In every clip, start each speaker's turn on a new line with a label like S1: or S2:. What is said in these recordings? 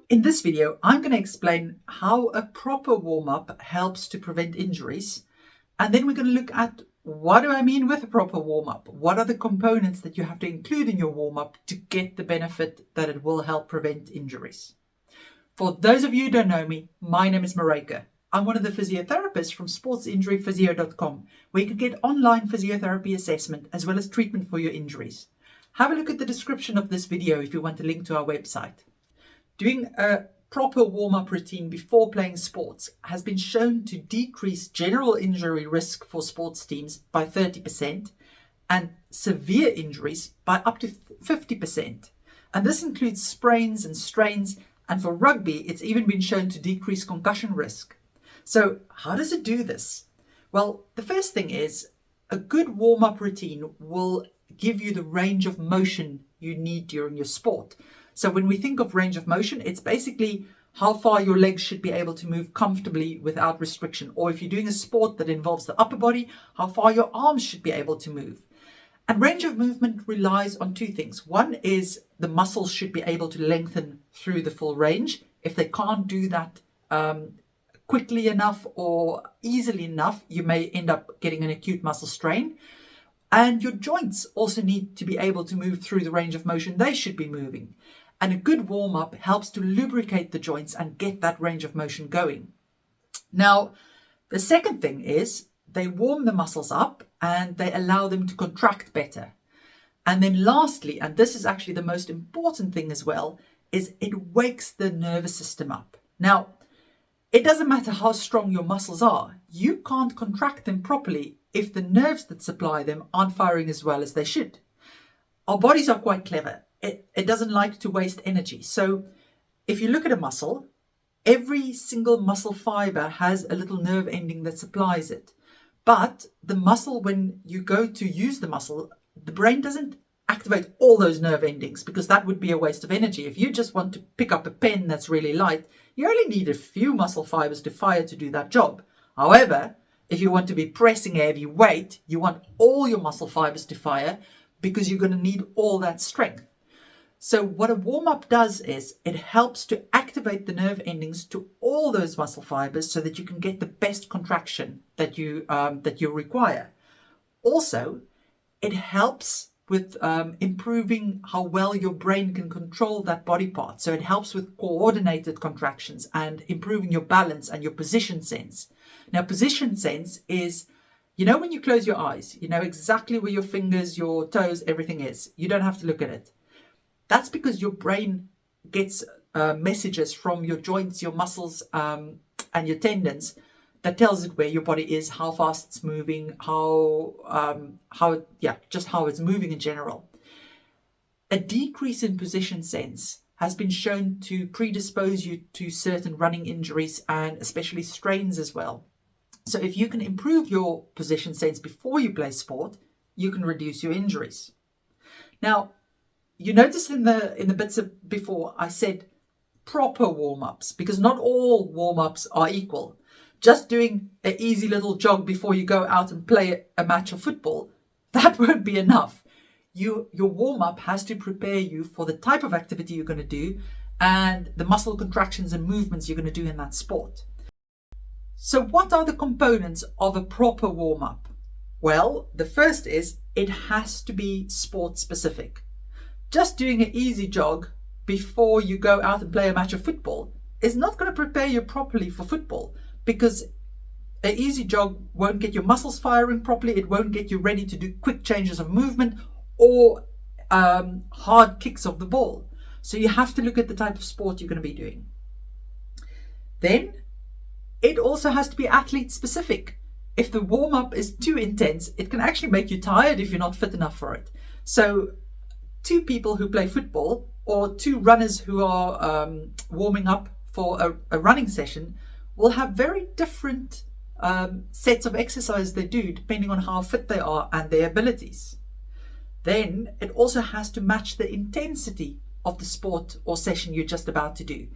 S1: In this video, I'm going to explain how a proper warm-up helps to prevent injuries. And then we're going to look at what do I mean with a proper warm-up? What are the components that you have to include in your warm-up to get the benefit that it will help prevent injuries? For those of you who don't know me, my name is Maryke. I'm one of the physiotherapists from sportsinjuryphysio.com, where you can get online physiotherapy assessment as well as treatment for your injuries. Have a look at the description of this video if you want a link to our website. Doing a proper warm-up routine before playing sports has been shown to decrease general injury risk for sports teams by 30% and severe injuries by up to 50%. And this includes sprains and strains, and for rugby, it's even been shown to decrease concussion risk. So how does it do this? Well, the first thing is a good warm-up routine will give you the range of motion you need during your sport. So when we think of range of motion, it's basically how far your legs should be able to move comfortably without restriction. Or if you're doing a sport that involves the upper body, how far your arms should be able to move. And range of movement relies on two things. One is the muscles should be able to lengthen through the full range. If they can't do that quickly enough or easily enough, you may end up getting an acute muscle strain. And your joints also need to be able to move through the range of motion they should be moving. And a good warm-up helps to lubricate the joints and get that range of motion going. Now, the second thing is they warm the muscles up and they allow them to contract better. And then lastly, and this is actually the most important thing as well, is it wakes the nervous system up. Now, it doesn't matter how strong your muscles are. You can't contract them properly if the nerves that supply them aren't firing as well as they should. Our bodies are quite clever. It doesn't like to waste energy. So if you look at a muscle, every single muscle fiber has a little nerve ending that supplies it. But the muscle, when you go to use the muscle, the brain doesn't activate all those nerve endings because that would be a waste of energy. If you just want to pick up a pen that's really light, you only need a few muscle fibers to fire to do that job. However, if you want to be pressing a heavy weight, you want all your muscle fibers to fire because you're going to need all that strength. So what a warm-up does is it helps to activate the nerve endings to all those muscle fibers so that you can get the best contraction that you require. Also, it helps with improving how well your brain can control that body part. So it helps with coordinated contractions and improving your balance and your position sense. Now, position sense is, when you close your eyes, you know exactly where your fingers, your toes, everything is. You don't have to look at it. That's because your brain gets messages from your joints, your muscles, and your tendons that tells it where your body is, how fast it's moving, just how it's moving in general. A decrease in position sense has been shown to predispose you to certain running injuries and especially strains as well. So if you can improve your position sense before you play sport, you can reduce your injuries. Now, you noticed in the bits before I said proper warm-ups, because not all warm-ups are equal. Just doing an easy little jog before you go out and play a match of football, that won't be enough. Your warm-up has to prepare you for the type of activity you're going to do and the muscle contractions and movements you're going to do in that sport. So what are the components of a proper warm-up? Well, the first is it has to be sport-specific. Just doing an easy jog before you go out and play a match of football is not going to prepare you properly for football, because an easy jog won't get your muscles firing properly. It won't get you ready to do quick changes of movement or hard kicks of the ball. So you have to look at the type of sport you're going to be doing. Then it also has to be athlete specific. If the warm-up is too intense, it can actually make you tired if you're not fit enough for it. So two people who play football or two runners who are warming up for a running session will have very different sets of exercise they do depending on how fit they are and their abilities. Then it also has to match the intensity of the sport or session you're just about to do.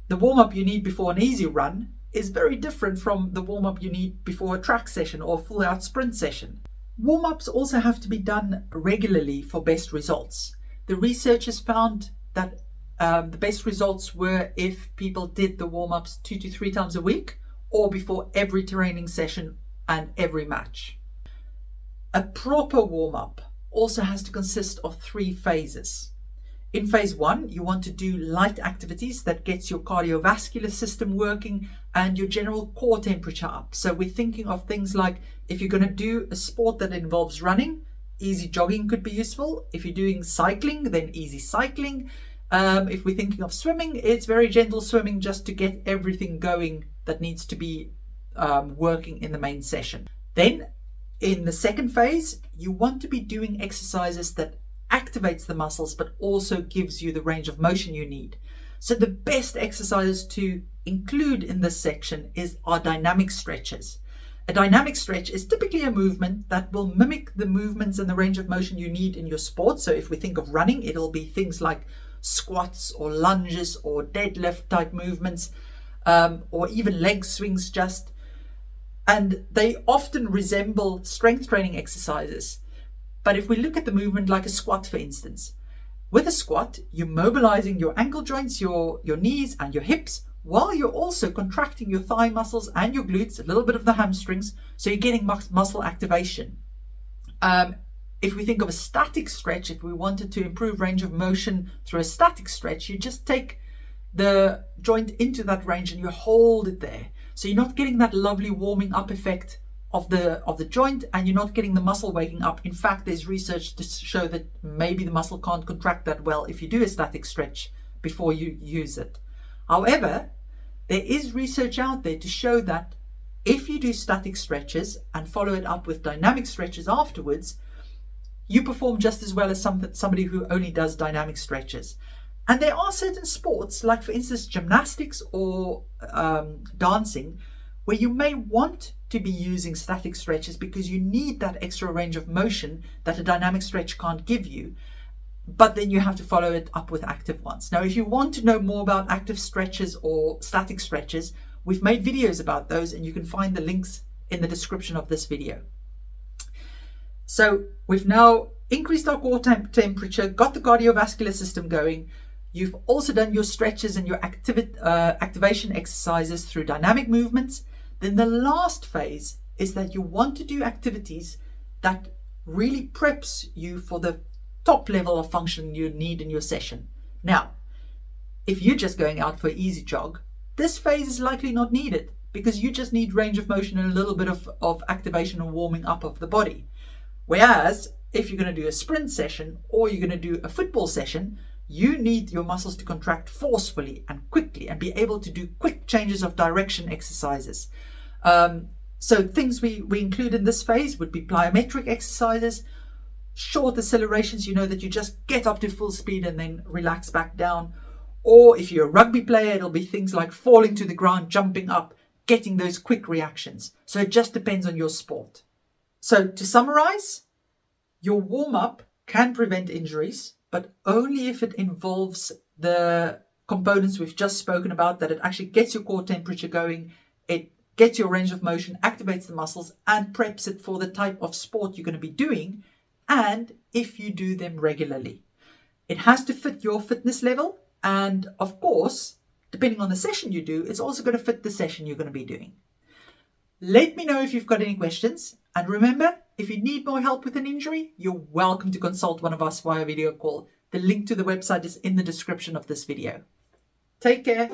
S1: The warm-up you need before an easy run is very different from the warm-up you need before a track session or a full-out sprint session. Warm-ups also have to be done regularly for best results. The research has found that The best results were if people did the warm-ups 2 to 3 times a week or before every training session and every match. A proper warm-up also has to consist of 3 phases. In phase 1, you want to do light activities that gets your cardiovascular system working and your general core temperature up. So we're thinking of things like, if you're going to do a sport that involves running, easy jogging could be useful. If you're doing cycling, then easy cycling. If we're thinking of swimming, it's very gentle swimming just to get everything going that needs to be working in the main session. Then in the second phase, you want to be doing exercises that activates the muscles but also gives you the range of motion you need. So the best exercises to include in this section are dynamic stretches. A dynamic stretch is typically a movement that will mimic the movements and the range of motion you need in your sport. So if we think of running, it'll be things like squats or lunges or deadlift type movements, or even leg swings just. And they often resemble strength training exercises. But if we look at the movement like a squat, for instance, with a squat, you're mobilizing your ankle joints, your knees and your hips, while you're also contracting your thigh muscles and your glutes, a little bit of the hamstrings, so you're getting muscle activation. If we think of a static stretch, if we wanted to improve range of motion through a static stretch, you just take the joint into that range and you hold it there. So you're not getting that lovely warming up effect of the joint, and you're not getting the muscle waking up. In fact, there's research to show that maybe the muscle can't contract that well if you do a static stretch before you use it. However, there is research out there to show that if you do static stretches and follow it up with dynamic stretches afterwards, you perform just as well as somebody who only does dynamic stretches. And there are certain sports, like for instance gymnastics or dancing, where you may want to be using static stretches because you need that extra range of motion that a dynamic stretch can't give you. But then you have to follow it up with active ones. Now, if you want to know more about active stretches or static stretches, we've made videos about those and you can find the links in the description of this video. So we've now increased our core temperature, got the cardiovascular system going. You've also done your stretches and your activation exercises through dynamic movements. Then the last phase is that you want to do activities that really preps you for the top level of function you need in your session. Now, if you're just going out for an easy jog, this phase is likely not needed because you just need range of motion and a little bit of activation and warming up of the body. Whereas if you're going to do a sprint session or you're going to do a football session, you need your muscles to contract forcefully and quickly and be able to do quick changes of direction exercises. So things we include in this phase would be plyometric exercises, short accelerations, that you just get up to full speed and then relax back down. Or if you're a rugby player, it'll be things like falling to the ground, jumping up, getting those quick reactions. So it just depends on your sport. So to summarize, your warm-up can prevent injuries, but only if it involves the components we've just spoken about, that it actually gets your core temperature going, it gets your range of motion, activates the muscles, and preps it for the type of sport you're going to be doing, and if you do them regularly. It has to fit your fitness level, and of course, depending on the session you do, it's also going to fit the session you're going to be doing. Let me know if you've got any questions, and remember, if you need more help with an injury, you're welcome to consult one of us via video call. The link to the website is in the description of this video. Take care.